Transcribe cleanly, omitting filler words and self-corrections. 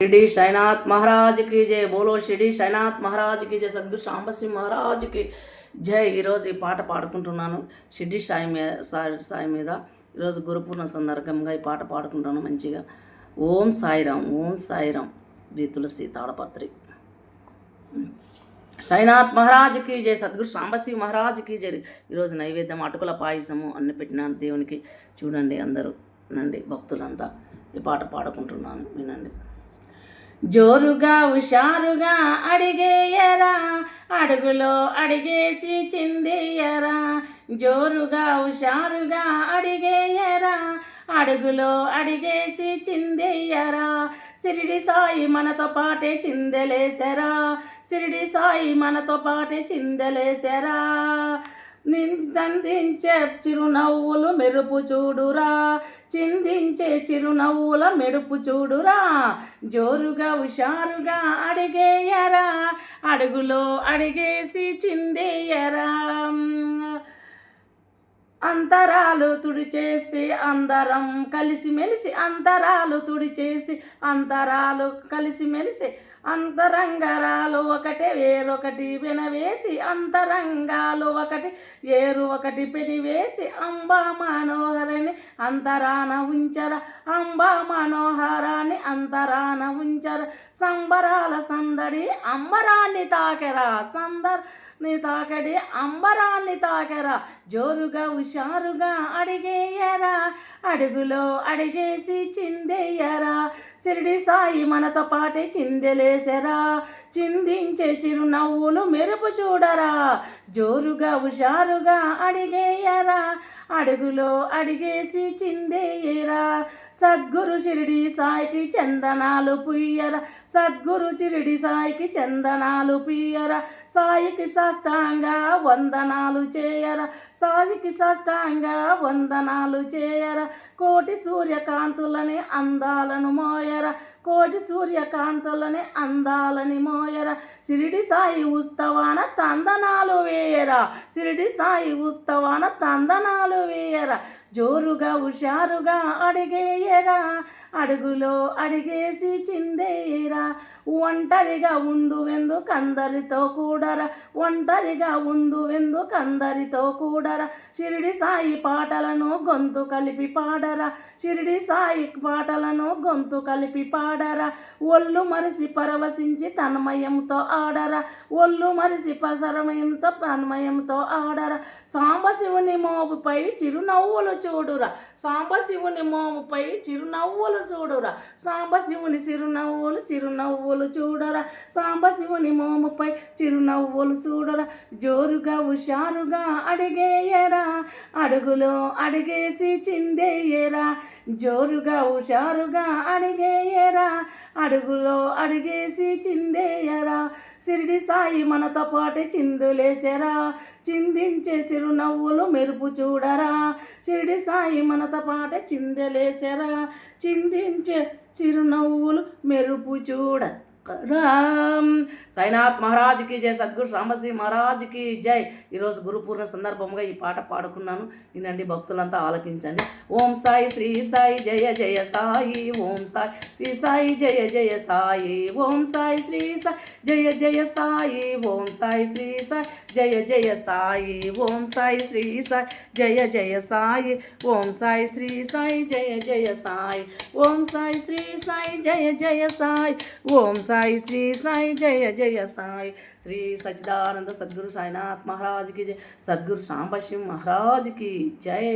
शिरडी साईनाथ महाराज की जय। बोलो शिरडी साईनाथ महाराज की जय। सद्गुरु సాంబశివ మహారాజ్ కి జై। ఈరోజు ఈ పాట పాడుకుంటున్నాను షిర్డీ సాయి మీద ఈరోజు గురుపూర్ణ సందర్భంగా ఈ పాట పాడుకుంటాను మంచిగా. ఓం సాయిరామ్, ఓం సాయిరామ్. శ్రీ తులసి తాడపత్రి. సాయినాథ్ మహారాజ్కి జై, సద్గురు సాంబశివ మహారాజ్కి జై. ఈరోజు నైవేద్యం అటుకుల పాయసము అన్ని పెట్టినాను దేవునికి. చూడండి అందరూ వినండి, భక్తులంతా ఈ పాట పాడుకుంటున్నాను వినండి. జోరుగా హుషారుగా అడిగేయరా, అడుగులో అడిగేసి చిందేయరా. జోరుగా హుషారుగా అడిగేయరా, అడుగులో అడిగేసి చిందేయరా. షిరిడి సాయి మనతో పాటే చిందలేసరా, షిరిడి సాయి మనతో పాటే చిందలేసరా. చిందించే చిరునవ్వులు మెరుపు చూడురా, చిందించే చిరునవ్వుల మెరుపు చూడురా. జోరుగా హుషారుగా అడిగేయరా, అడుగులో అడిగేసి చిందేయరా. అంతరాలు తుడిచేసి అందరం కలిసిమెలిసి, అంతరాలు తుడిచేసి అందరాలు కలిసిమెలిసి. అంతరంగరాలు ఒకటే వేరొకటి పెనవేసి, అంతరంగాలు ఒకటి వేరు ఒకటి పెనివేసి. అంబా మనోహరాన్ని అంతరాన ఉంచర, అంబా మనోహరాన్ని అంతరాన ఉంచర. సంబరాల సందడి అంబరాన్ని తాకెరా, సందర్ని తాకడి అంబరాన్ని తాకెరా. జోరుగా హుషారుగా అడిగేయరా, అడుగులో అడిగేసి చిందేయరా. షిరిడి సాయి మనతో పాటే చిందలేసరా, చిందించే చిరునవ్వులు మెరుపు చూడరా. జోరుగా హుషారుగా అడిగేయరా, అడుగులో అడిగేసి చిందేయరా. సద్గురు షిరిడి సాయికి చందనాలు పుయ్యరా, సద్గురు షిరిడి సాయికి చందనాలు పుయ్యరా. సాయికి సాష్టాంగ వందనాలు చేయరా, సాయికి సాష్టాంగ వందనాలు చేయరా. కోటి సూర్యకాంతులని అందాలను మోయరా, కోటి సూర్యకాంతులని అందాలని మోయరా. షిరిడి సాయి ఉత్సవాన తందనాలు వేయరా, షిరిడి సాయి ఉత్సవాన తందనాలు వేయరా. జోరుగా హుషారుగా అడిగేయరా, అడుగులో అడిగేసి చిందేయరా. ఒంటరిగా ఉందు వెందుకందరితో కూడరా, ఒంటరిగా ఉందు వెందుకందరితో కూడరా. షిరిడి సాయి పాటలను గొంతు కలిపి పాడరా, షిరిడి సాయి పాటలను గొంతు కలిపి పాడరా. ఒళ్ళు మరిసి పరవశించి తన్మయంతో ఆడరా, ఒళ్ళు మరిసి పసరమయంతో తన్మయంతో ఆడరా. సాంబశివుని మోపుపై చిరునవ్వులు చూడురా, సాంబశివుని మోముపై చిరునవ్వులు చూడురా. సాంబశివుని చిరునవ్వులు చిరునవ్వులు చూడరా, సాంబశివుని మోముపై చిరునవ్వులు చూడరా. జోరుగా హుషారుగా అడిగేయరా, అడుగులో అడిగేసి చిందేయరా. జోరుగా హుషారుగా అడిగేయరా, అడుగులో అడిగేసి చిందేయరా. షిరిడి సాయి మనతో పాటే చిందులేసరా, చిందించే చిరునవ్వులు మెరుపు చూడరా. షిరిడి సాయి మనతో పాటే చిందలేసరా, చిందించే చిరునవ్వులు మెరుపు చూడ రామ్. సాయినాథ్ మహారాజ్కి జై, సద్గురు సాంబశివ మహారాజ్కి జై. ఈరోజు గురుపూర్ణ సందర్భంగా ఈ పాట పాడుకున్నాను వినండి, భక్తులంతా ఆలకించండి. ఓం సాయి శ్రీ సాయి జయ జయ సాయి, ఓం సాయి శ్రీ సాయి జయ జయ సాయి, ఓం సాయి శ్రీ సాయి జయ జయ సాయి, ఓం సాయి శ్రీ సాయి జయ జయ సాయి, ఓం సాయి శ్రీ సాయి జయ జయ సాయి, ఓం సాయి శ్రీ సాయి జయ జయ సాయి, ఓం సాయి శ్రీ సాయి జయ జయ సాయి, ఓం సాయి శ్రీ సాయి జయ జయ సాయి. శ్రీ సచ్చిదానంద సద్గురు సాయినాథ్ మహారాజ్ की जय, सद्गुरु सांबशिव महाराज की जय.